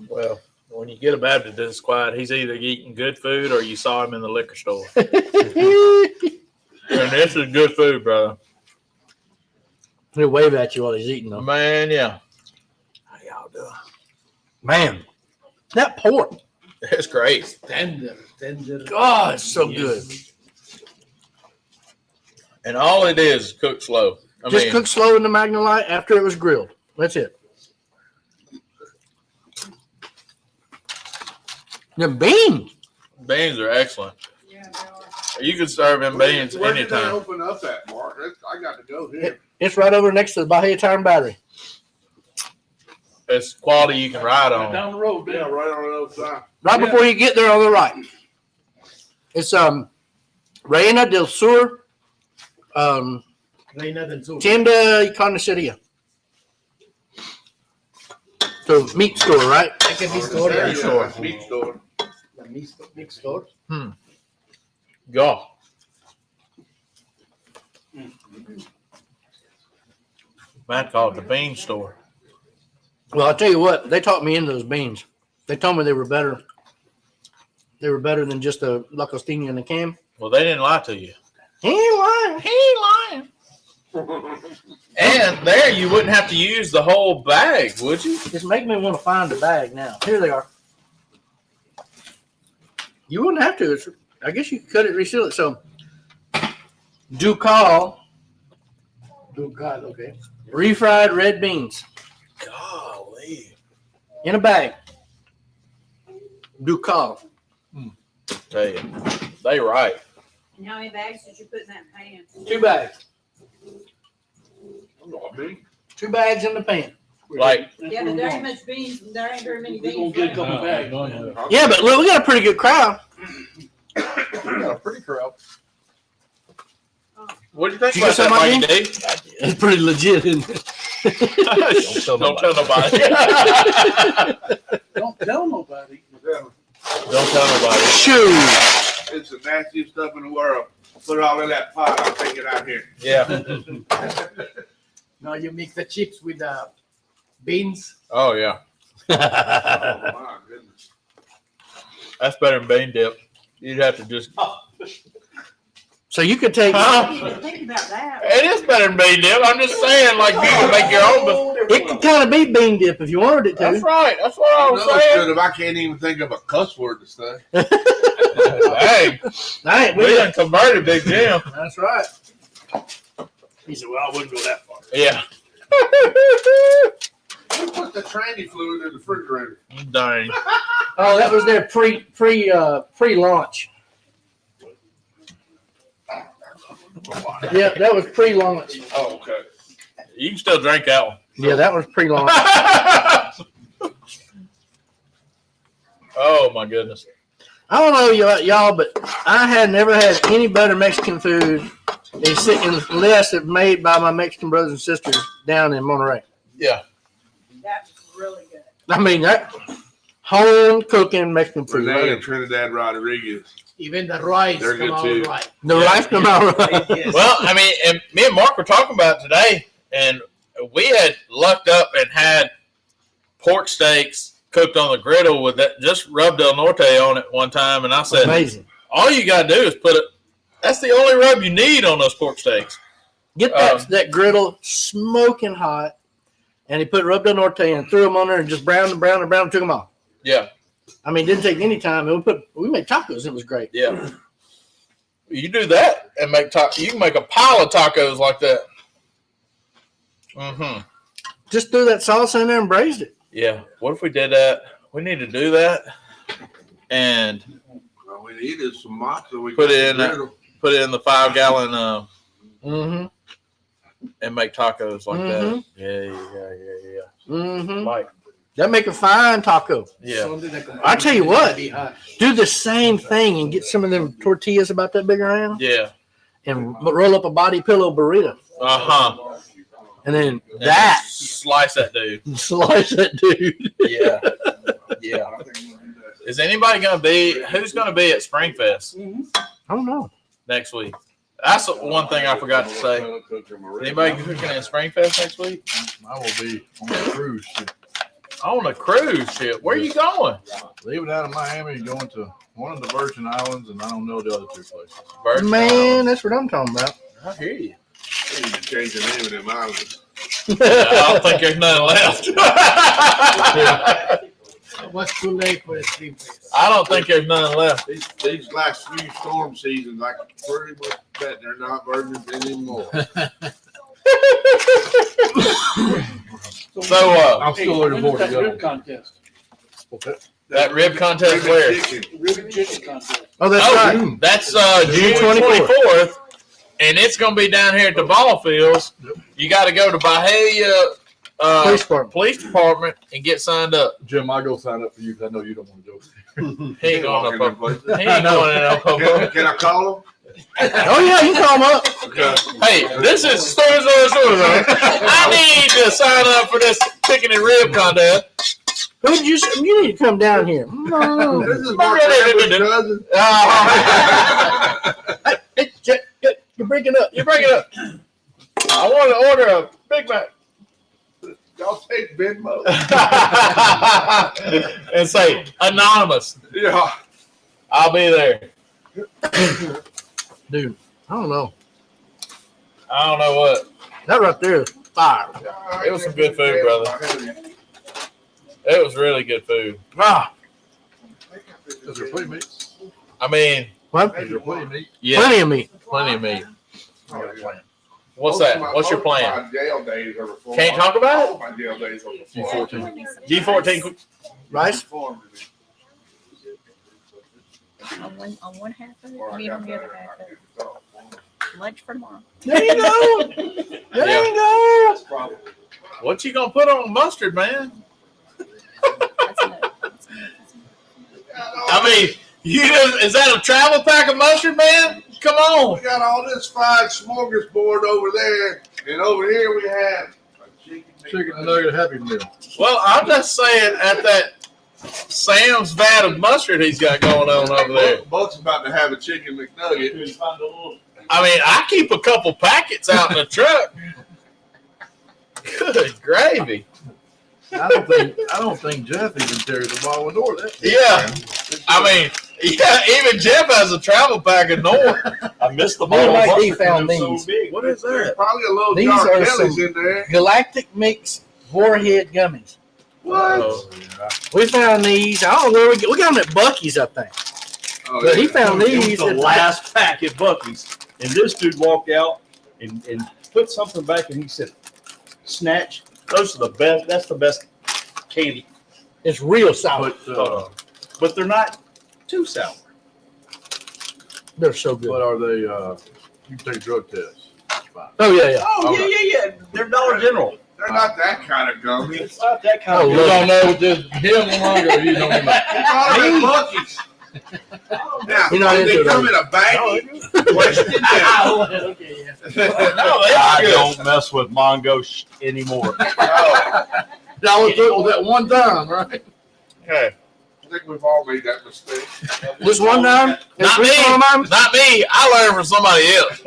Well, when you get a Baptist that's quiet, he's either eating good food or you saw him in the liquor store. And this is good food, brother. He'll wave at you while he's eating them. Man, yeah. How y'all doing? Man, that pork. It's great. Tender. God, it's so good. And all it is cook slow. Just cook slow in the Magnolite after it was grilled. That's it. The beans. Beans are excellent. You can serve them beans Where did they anytime. open up at, Mark? I got to go here. It's right over next to the Bahia Tire and Battery. It's quality you can ride on. Down the road, Yeah, right on the other side. Right before you get there on the right. It's Reina del Sur, Reina del Sur. Tienda y Carniceria. So meat store, right? I can be store. Yeah, store. Meat store. The meat store. Yeah. Man called it the bean store. Well, I'll tell you what, they talked me into those beans. They told me they were better they were better than just a La Costeña in a can. Well, they didn't lie to you. He ain't lying. He ain't lying. And there, you wouldn't have to use the whole bag, would you? It's making me want to find the bag now. Here they are. You wouldn't have to. I guess you could cut it, reseal it. So, Ducal, Okay. refried red beans Golly. in a bag. Ducal. Tell you, they right. And how many bags did you put in that pan? 2 bags. I mean, 2 bags in the pan. Like, Yeah, but there ain't much beans, there ain't very many We're gonna beans. get a left. couple bags. Yeah, but look, we got a pretty good crowd. We got a pretty crowd. what do you think Did you about get that, some, Mikey D? It's pretty legit, isn't it? Don't tell nobody. Don't tell nobody. Don't tell nobody. Shoot. it's the nastiest stuff in the world. Put it all in that pot. I'll take it out here. Yeah. Now you mix the chips with the beans. Oh, yeah. Oh my goodness. That's better than bean dip. You'd have to just. So you could take. Huh? You didn't think about that. It is better than bean dip. I'm just saying, like, you can make your own. It could kind of be bean dip if you wanted it That's to. right. That's what I was No, it's saying. good if I can't even think of a cuss word to say. Hey, Right, we done converted Big Jim. That's right. He said, "Well, I wouldn't go that far." Yeah. Who put the tranny fluid in the refrigerator? Dang. Oh, that was their pre-launch. Yeah, that was pre-launch. Oh, okay. You can still drink that one. Yeah, that was pre-launch. Oh, my goodness. I don't know y'all, but I had never had any better Mexican food unless it's made by my Mexican brothers and sisters down in Monterey. Yeah. That's really good. I mean, that home cooking Mexican food. Renee and Trinidad Rodriguez. Even the rice They're come good out too. right. The rice come out right. Yes. Well, I mean, and me and Mark were talking about it today, and we had lucked up and had pork steaks cooked on the griddle with that, just rub Del Norte on it one time, and I said, Amazing. all you got to do is put it, that's the only rub you need on those pork steaks. Get that griddle smoking hot, and he put rub del norte and threw them on there and just browned and took them off. Yeah. I mean, it didn't take any time. And we made tacos. It was great. Yeah. You do that and you can make a pile of tacos like that. Mm-hmm. Just threw that sauce in there and braised it. Yeah. What if we did that? We need to do that and All we need is some matzo. We Put got it in the that- griddle. put it in the 5-gallon Mm-hmm. and make tacos like Mhm. that. Yeah. Mm-hmm. Like, That make a fine taco. yeah. Something that can- I tell you what. Be hot. Do the same thing and get some of them tortillas about that big around Yeah. and roll up a body pillow burrito. Uh-huh. And then And that, slice that dude. slice that dude. Yeah. Yeah. Is anybody who's gonna be at Springfest I don't know. next week? That's the one thing I forgot to say. Anybody cooking at Springfest next week? I will be on a cruise ship. On a cruise ship. Where are you going? Leaving out of Miami and going to one of the Virgin Islands, and I don't know the other 2 places. Virgin Man, that's what I'm talking about. Islands. I hear you. We need to change the name of them islands. I don't think there's none left. What's too late for a stream fest? I don't think there's none left. These last few storm seasons, I can pretty much bet they're not virgins anymore. So, I'm still looking forward to going. Contest. that rib contest where? Ribbon chicken contest. Oh, that's right. That's June June 24th, and it's going to be down here at the ball fields. You got to go to Bahia Police Department. Police Department and get signed up. Jim, I'll go sign up for you because I know you don't want to go. He ain't going to Walking no them pub. places. He ain't going to no Can, pub. can I call them? Oh, yeah, you can call them up. Okay. Hey, this is stories. I need to sign up for this chicken and rib contest. Who did you say? You need to come down here. No. This is Mark Lambert's cousin. Hey, you're breaking up. You bring it up. I want to order a Big Mac. Y'all take Venmo. And say anonymous. Yeah. I'll be there. Dude, I don't know. I don't know what. That right there is fire. It was some good food, brother. It was really good food. Ah, Is there plenty of meat? I mean, what? Is there plenty of meat? yeah, Plenty of meat. plenty of meat. I got a plan. What's that? What's your plan? My jail days are before. Can't talk about All my jail days are before. G14. G14. Rice? On one half of it, meat on the other half of it. Lunch for tomorrow. There you go. There you go. What you gonna put on mustard, man? That's enough. I mean, is that a travel pack of mustard, man? Come on. We got all this fine smorgasbord over there, and over here we have a Chicken nugget Happy Meal. Well, I'm just saying at that Sam's vat of mustard he's got going on over there. Buck's about to have a chicken McNugget. I mean, I keep a couple packets out in the truck. Good gravy. I don't think Jeff even carries a bottle of door. Yeah. I mean, yeah, even Jeff has a travel pack of North. I missed the Me and bottle. Mike D found these. What is There's that? probably a little These jar are of jellies some- in there. Galactic Mix Warhead Gummies. What? Oh, We found these. I don't know where we got them at Bucky's, I think. Oh, But he yeah. found It was these. the last pack at Bucky's, and this dude walked out and put something back, and he said, "Snatch. Those are the best. That's the best candy, It's real sour. but they're not too sour." They're so good. But are they, you can take drug tests. It's fine. Oh, yeah. Oh yeah. They're Dollar General. They're not that kind of gummy. It's not that kind Oh, of. You don't know what this him longer or you don't know. You bought them at Bucky's. Now, You're not do into they it, come are in a baggie? Question that. Okay, yeah. no, they I are good. don't mess with Mongo anymore. Oh, That was that one time, right? Okay. I think we've all made that mistake. This one time? Not This me. one time? Not me. I learned from somebody else.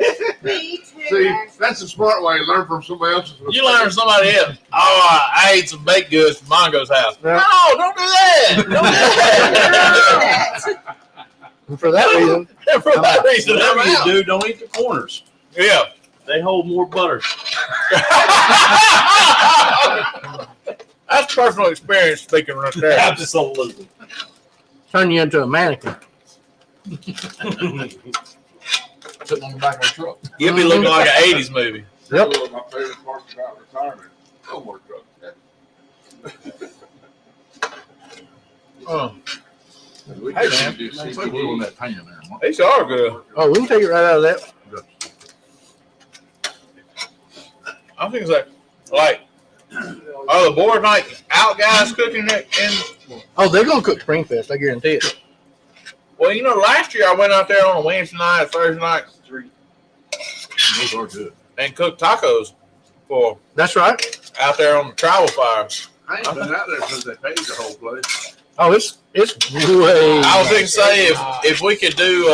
See, that's a smart way to learn from somebody else's mistake. You learn from somebody else. Oh, I ate some baked goods from Mongo's house. Yeah. No, don't do that. Don't do that. And for that reason, For that reason, I'm Whatever you out. do, don't eat the corners. Yeah. They hold more butter. That's personal experience speaking right there. Absolutely. turn you into a mannequin. Sitting on the back of the truck. You'll be looking like an 80s movie. Yep. That's my favorite part about retirement. No more drugs. Oh, We Hey, can man. do It's like blue in CBD. that pan there. Mark. these are good. Oh, we can take it right out of that. I think it's like are the board night out guys cooking it? And Oh, they're going to cook Springfest. I guarantee it. well, you know, last year I went out there on a Wednesday night, Thursday night, Those are good. and cooked tacos for That's right. out there on the travel fire. I ain't been out there since they paid the whole place. Oh, it's way. I was going to say if we could do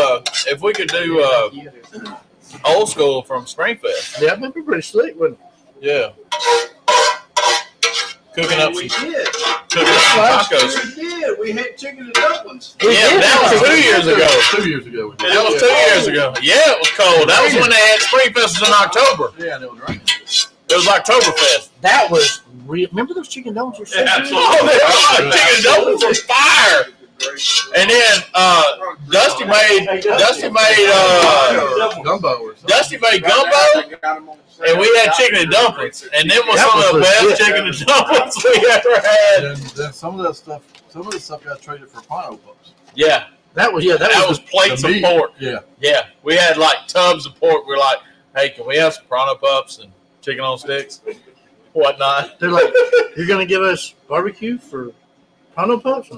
old school from Springfest. Yeah, that'd be pretty slick, wouldn't it? Yeah. Cooking up some did. tacos. We did. We had chicken and dumplings. Yeah, that was 2 years ago. 2 years ago. We did. That was 2 years ago. Yeah, it was cold. That was when they had Springfest in October. Yeah, and it was raining. It was Oktoberfest. That was real. Remember those chicken dumplings were so Yeah, good? Oh, they were like chicken dumplings were fire. And then Dusty made Gumbo or something. Dusty made gumbo, and we had chicken and dumplings. And them was That some of the was best legit. chicken and dumplings we ever had. And then some of the stuff got traded for Pino Pups. Yeah, That was that was plates The of meat. pork. Yeah. Yeah, we had like tubs of pork. We were like, hey, can we have some Prana Pups and chicken on sticks? Whatnot. They're like, you're gonna give us barbecue for Pono Pups?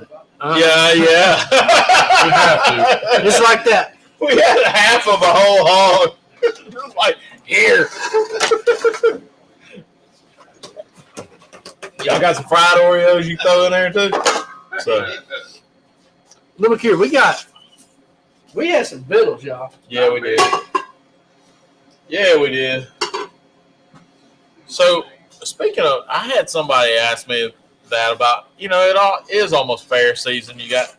Yeah. We have to. It's like that. We had half of a whole hog. Like, here. Y'all got some fried Oreos you throw in there too? So, Look here, we had some vittles, y'all. yeah, we did. Yeah, we did. So, speaking of, I had somebody ask me that about, it all is almost fair season. You got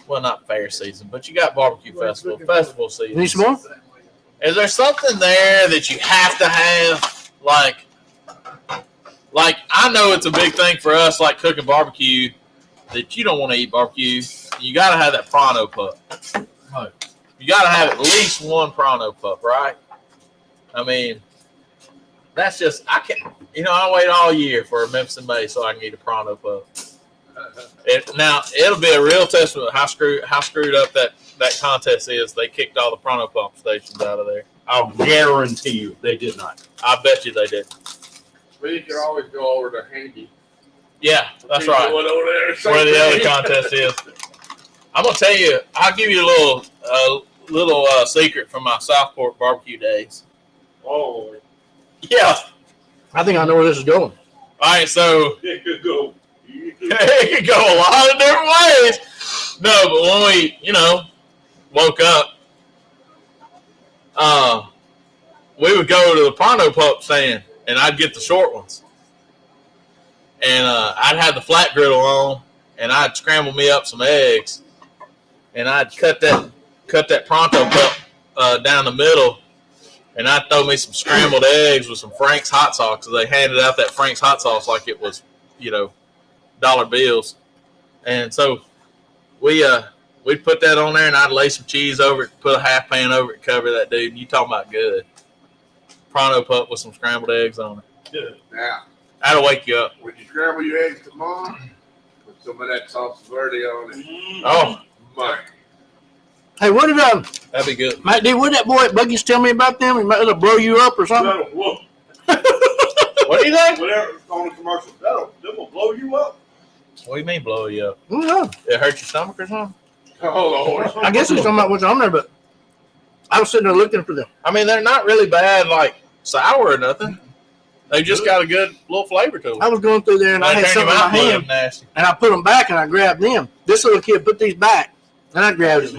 well, not fair season, but you got barbecue festival season. Need some more? Is there something there that you have to have? Like I know it's a big thing for us, like cooking barbecue, that you don't want to eat barbecue. You got to have that Pronto pup. Right. You got to have at least one Pronto pup, right? I mean, that's just, I can't, I wait all year for a Memphis and May so I can eat a Pronto pup. Now, it'll be a real testament of how screwed up that contest is. They kicked all the Pronto pump stations out of there. I'll guarantee you they did not. I bet you they did. But you can always go over to Handy. Yeah, that's People right. went over there. Where the other contest is. I'm gonna tell you. I'll give you a little secret from my Southport barbecue days. Oh, Yeah. I think I know where this is going. All right. So it could go. it could go a lot of different ways. No, but when we, woke up, we would go to the Pronto pup stand, and I'd get the short ones, and I'd have the flat griddle on, and I'd scramble me up some eggs, and I'd cut that Pronto pup down the middle, and I'd throw me some scrambled eggs with some Frank's hot sauce. They handed out that Frank's hot sauce like it was, dollar bills, and so we'd put that on there, and I'd lay some cheese over it, put a half pan over it, cover that dude. And you talking about good Pronto pup with some scrambled eggs on it? Now, That'll wake you up. when you scramble your eggs tomorrow, put some of that salsa verde on it. Oh, Man. Hey, what did that'd be good. Mike D? What did that boy at Buggy's tell me about them? He might blow you up or something. That'll whoop. What do you think? Whatever on the commercial, that will blow you up. What do you mean blow you up? No, It hurt your stomach or something? Oh Lord. I guess he's talking about what's on there, but I was sitting there looking for them. I mean, they're not really bad, like sour or nothing. They just got a good little flavor to them. I was going through there and I They had turn something your in my mouth hand, nasty. and I put them back and I grabbed them. This little kid put these back, and I grabbed it.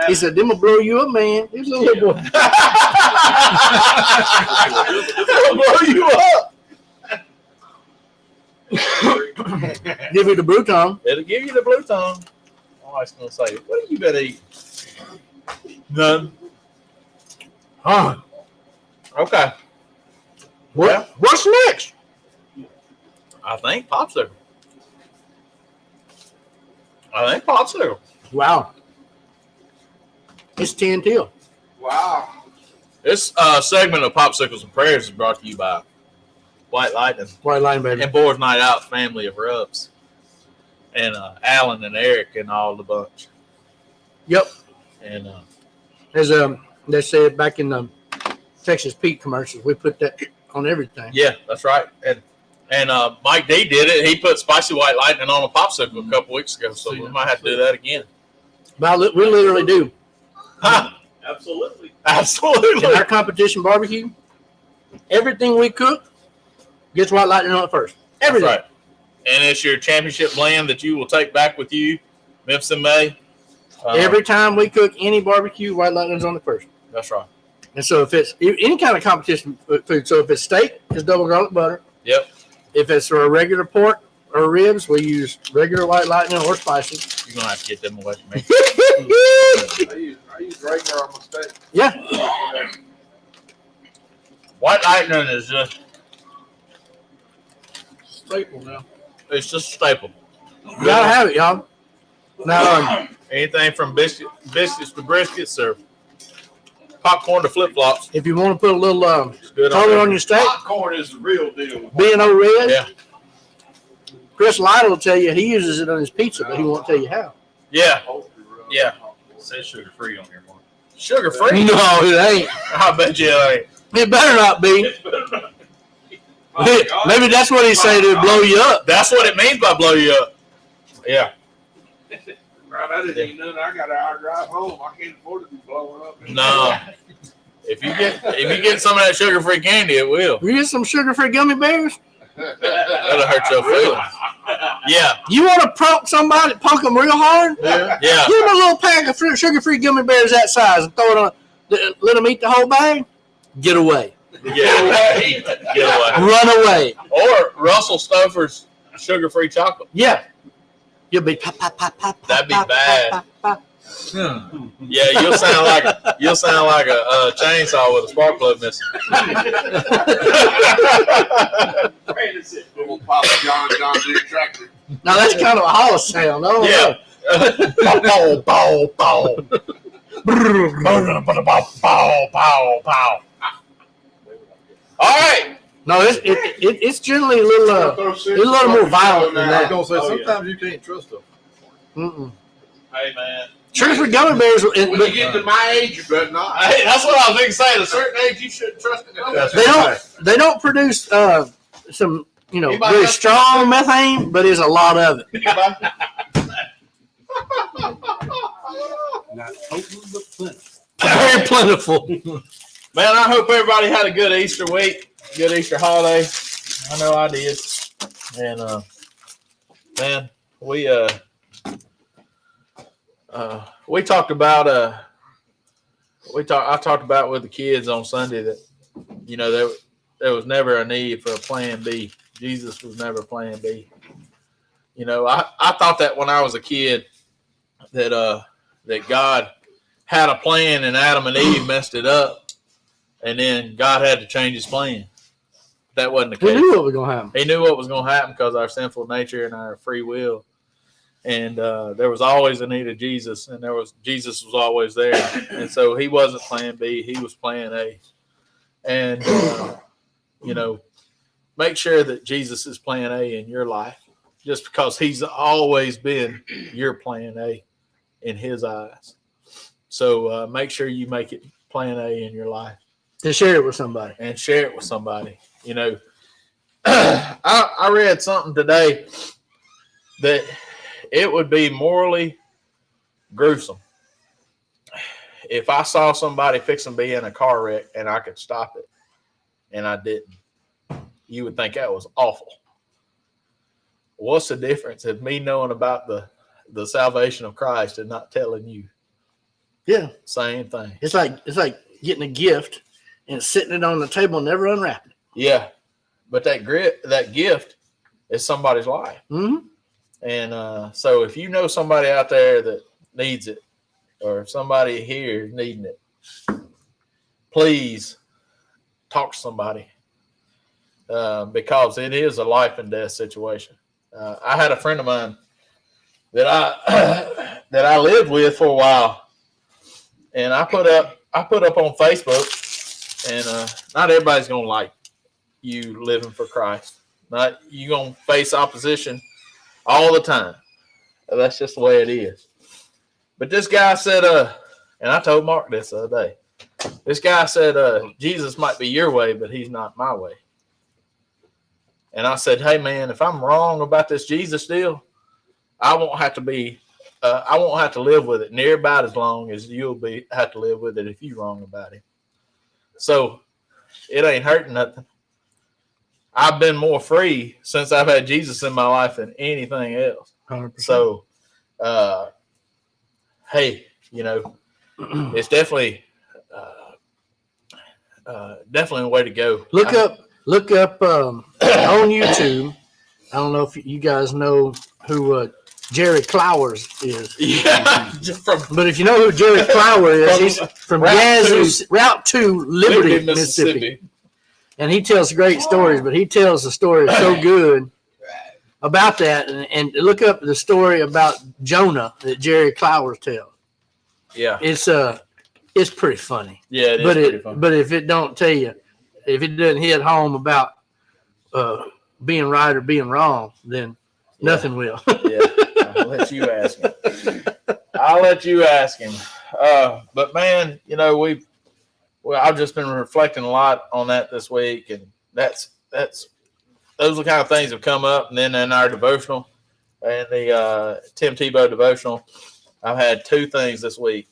He said, "Them will blow you up, man." He's a little boy. It'll blow you up. Give you the Bruton. It'll give you the blue tongue. I was going to say, what have you been eating? None. Huh. Okay. What's next? I think popsicle. Popsicle. Wow. It's 10 till. Wow. This segment of Popsicles and Prayers is brought to you by White Lightning White line, baby. and Boys Night Out family of Rubs. And Alan and Eric and all the bunch. Yep. And As they said back in the Texas Pete commercials, we put that on everything. yeah, that's right. And Mike D did it. He put Spicy White Lightning on a popsicle a couple weeks ago, so we might have to do that again. But we literally do. Huh? Absolutely. Absolutely. In our competition barbecue, everything we cook gets white lightning on it first. Everything. That's right. And it's your championship blend that you will take back with you, Memphis and May. Every time we cook any barbecue, white lightning's on it first. That's right. And so if it's any kind of competition food, so if it's steak, it's double garlic butter. Yep. If it's for a regular pork or ribs, we use regular white lightning or spicy. You're going to have to get them away from me. I use regular on my steak. Yeah. White Lightning is just, Staple now. it's just a staple. You gotta have it, y'all. Now, Anything from biscuits to briskets or popcorn to flip-flops. if you want to put a little It's good color there. on your steak, Popcorn is the real deal. B&O red, Yeah. Chris Lytle will tell you he uses it on his pizza, but he won't tell you how. Yeah. Yeah. It says sugar free on here, Mark. Sugar-free? No, it ain't. I bet you it ain't. It better not be. Maybe that's what he said to blow you up. That's what it means by blow you up. Yeah. Right, I didn't even know that. I got an hour drive home. I can't afford to be blowing up. No. If you get some of that sugar-free candy, it will. You get some sugar-free gummy bears? That'll hurt your feelings. Yeah. You want to punk somebody, punk them real hard? Yeah. Give them a little pack of sugar-free gummy bears that size and throw it on. Let them eat the whole bag. Get away. Get away. Get away. Run away. Or Russell Stover's sugar-free chocolate. Yeah. You'll be pop, pop, pop, pop, That'd be pop, bad. pop, pop, pop. Yeah, you'll sound like a chainsaw with a spark plug missing. Little Papa John Deere tractor. Now that's kind of a hollow sound. Oh, Yeah. Pow, pow, pow. Pow, pow, pow. All right. No, it's generally a little It's a little more violent than I that. was gonna say sometimes you can't trust them. Mm-mm. Hey, man. True for gummy bears, When you get to my age, you better not. Hey, that's what I was thinking. Say at a certain age, you shouldn't trust it. That's they don't produce some Anybody very else? strong methane, but there's a lot of it. Not total, but plenty. Very plentiful. Man, I hope everybody had a good Easter week, good Easter holiday. I know I did. And man, we talked about I talked about with the kids on Sunday that there was never a need for a plan B. Jesus was never plan B. I thought that when I was a kid that God had a plan and Adam and Eve messed it up, and then God had to change his plan. That wasn't the We case. knew what was going to happen. He knew what was going to happen because of our sinful nature and our free will. And there was always a need of Jesus, and Jesus was always there. And so he wasn't plan B, he was plan A. And, make sure that Jesus is plan A in your life, just because he's always been your plan A in his eyes. So make sure you make it plan A in your life. To share it with somebody. And share it with somebody. I read something today that it would be morally gruesome if I saw somebody fixing to be in a car wreck and I could stop it and I didn't. You would think that was awful. What's the difference of me knowing about the salvation of Christ and not telling you? Yeah. Same thing. It's like getting a gift and sitting it on the table and never unwrapping it. Yeah. But that gift is somebody's life. Mm-hmm. And so if you know somebody out there that needs it, or if somebody here is needing it, please talk to somebody, because it is a life and death situation. I had a friend of mine that I lived with for a while, and I put up on Facebook, and not everybody's gonna like you living for Christ. Not you gonna face opposition all the time. That's just the way it is. But this guy said, and I told Mark this the other day. This guy said, Jesus might be your way, but he's not my way. And I said, hey man, if I'm wrong about this Jesus deal, I won't have to live with it near about as long as you'll have to live with it if you're wrong about it. So it ain't hurting nothing. I've been more free since I've had Jesus in my life than anything else. 100%. So, hey, it's definitely a way to go. Look up on YouTube. I don't know if you guys know who Jerry Clowers is. Yeah, But if you know who Jerry Clowers is, he's from Route 2, Liberty, Mississippi. And he tells great stories, but he tells the story so good about that. And look up the story about Jonah that Jerry Clowers tells. Yeah, It's pretty funny. yeah, it is But pretty fun. but if it don't tell you, if it doesn't hit home about being right or being wrong, then nothing will. Yeah, I'll let you ask him. But man, I've just been reflecting a lot on that this week, and those are the kind of things that have come up. And then in our devotional and the Tim Tebow devotional, I've had two things this week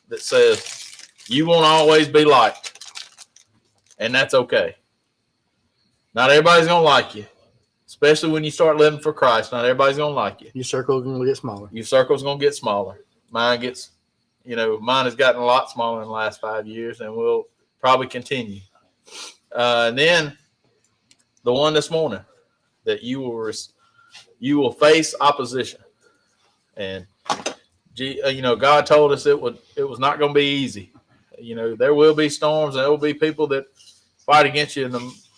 that says you won't always be liked, and that's okay. Not everybody's gonna like you, especially when you start living for Christ. Not everybody's gonna like you. Your circle's gonna get smaller. Your circle's gonna get smaller. Mine has gotten a lot smaller in the last 5 years, and will probably continue. And then the one this morning, that you will face opposition. And God told us it was not going to be easy. There will be storms, and there will be people that fight against you.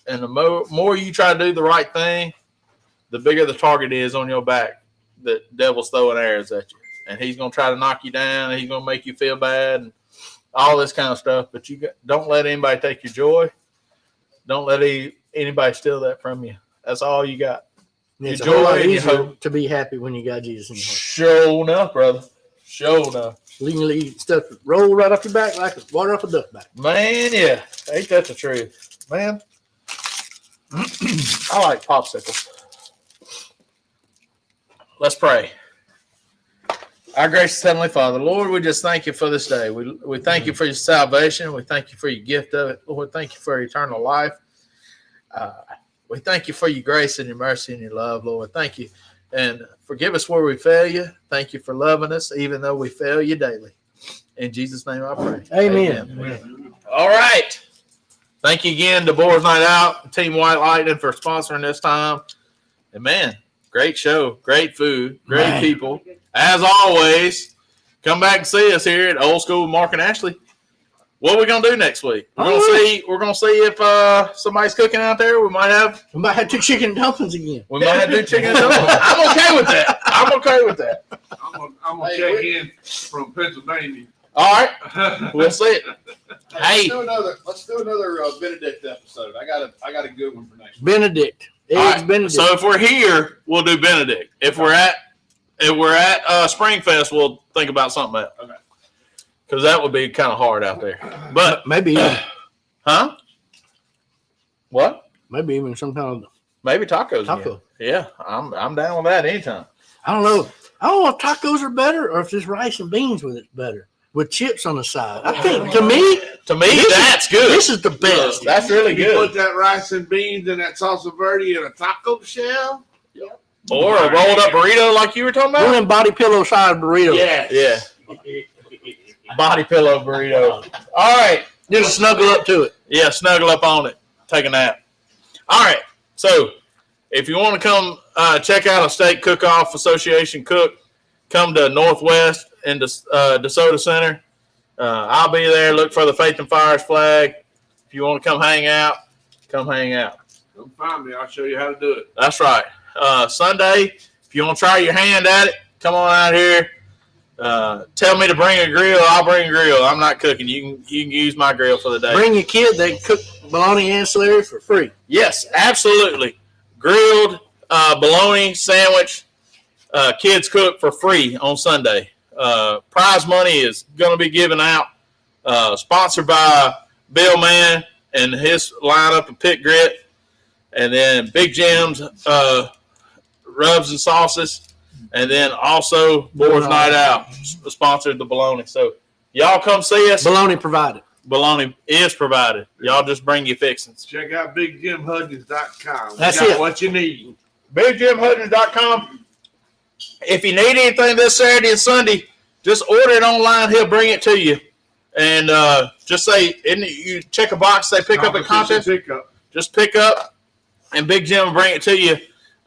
And the more you try to do the right thing, the bigger the target is on your back. The devil's throwing arrows at you, and he's going to try to knock you down, and he's going to make you feel bad, and all this kind of stuff. But don't let anybody take your joy. Don't let anybody steal that from you. That's all you got. It's a Your whole lot joy and your easier hope. to be happy when you got Jesus in your heart. Sure enough, brother. Sure enough. You can leave stuff roll right off your back like water off a duck back. Man, yeah. Ain't that the truth? Man, I like popsicles. Let's pray. Our gracious Heavenly Father, Lord, we just thank you for this day. We thank you for your salvation. We thank you for your gift of it. Lord, thank you for eternal life. We thank you for your grace and your mercy and your love, Lord. Thank you. And forgive us where we fail you. Thank you for loving us, even though we fail you daily. In Jesus' name I pray. Amen. All right. Thank you again to Boys Night Out, Team White Lightning for sponsoring this time. And man, great show, great food, great people. As always, come back and see us here at Old School Mark and Ashley. What are we gonna do next week? We're gonna see if somebody's cooking out there. We might have 2 chicken dumplings again. We might have to do chicken and dumplings. I'm okay with that. I'm gonna check in from Pennsylvania. All right, we'll see it. Hey, Let's do another Benedict episode. I got a good one for next week. Benedict. all Eggs right. Benedict. So if we're here, we'll do Benedict. If we're at Springfest, we'll think about something else. Okay. Because that would be kind of hard out there. But maybe huh? What? maybe even some kind of Maybe tacos. taco. Again. Yeah, I'm down with that anytime. I don't know. I don't know if tacos are better or if just rice and beans with it's better. With chips on the side. I think to me That's good. this is the best. That's really You good. put that rice and beans and that salsa verde in a taco shell. Or a rolled up burrito like you were talking One of about. them body pillow size burritos. Yes. Yeah. Body pillow burrito. All right. Just snuggle up to it. Yeah, snuggle up on it. Take a nap. All right. So if you want to come check out a State Cook-Off Association cook, come to Northwest in DeSoto Center. I'll be there. Look for the Faith and Fires flag. If you want to come hang out, come hang out. Come find me. I'll show you how to do it. That's right. Sunday, if you want to try your hand at it, come on out here. Tell me to bring a grill. I'll bring a grill. I'm not cooking. You can use my grill for the day. Bring your kid. They can cook bologna ancillary for free. Yes, absolutely. Grilled bologna sandwich. Kids cook for free on Sunday. Prize money is going to be given out. Sponsored by Bill Mann and his lineup of Pit Grit. And then Big Jim's rubs and sauces. And then also Boys Night Out sponsored the bologna. So y'all come see us. Bologna provided. Bologna is provided. Y'all just bring your fixings. Check out BigJimHudgens.com. That's got it. what you need. BigJimHudgens.com. If you need anything this Saturday and Sunday, just order it online. He'll bring it to you. And just say, you check a box, say pick up at contest. Pickup. Just pick up, and Big Jim will bring it to you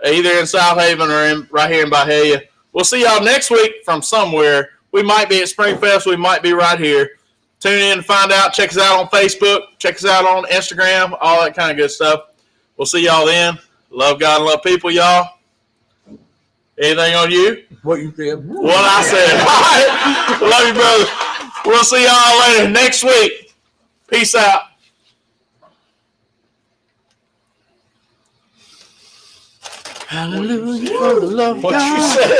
either in South Haven or right here in Bahia. We'll see y'all next week from somewhere. We might be at Springfest. We might be right here. Tune in to find out. Check us out on Facebook. Check us out on Instagram. All that kind of good stuff. We'll see y'all then. Love God and love people, y'all. Anything on you? What you said. What I said. All right. Love you, brother. We'll see y'all later next week. Peace out. Hallelujah for the love of What you God. said.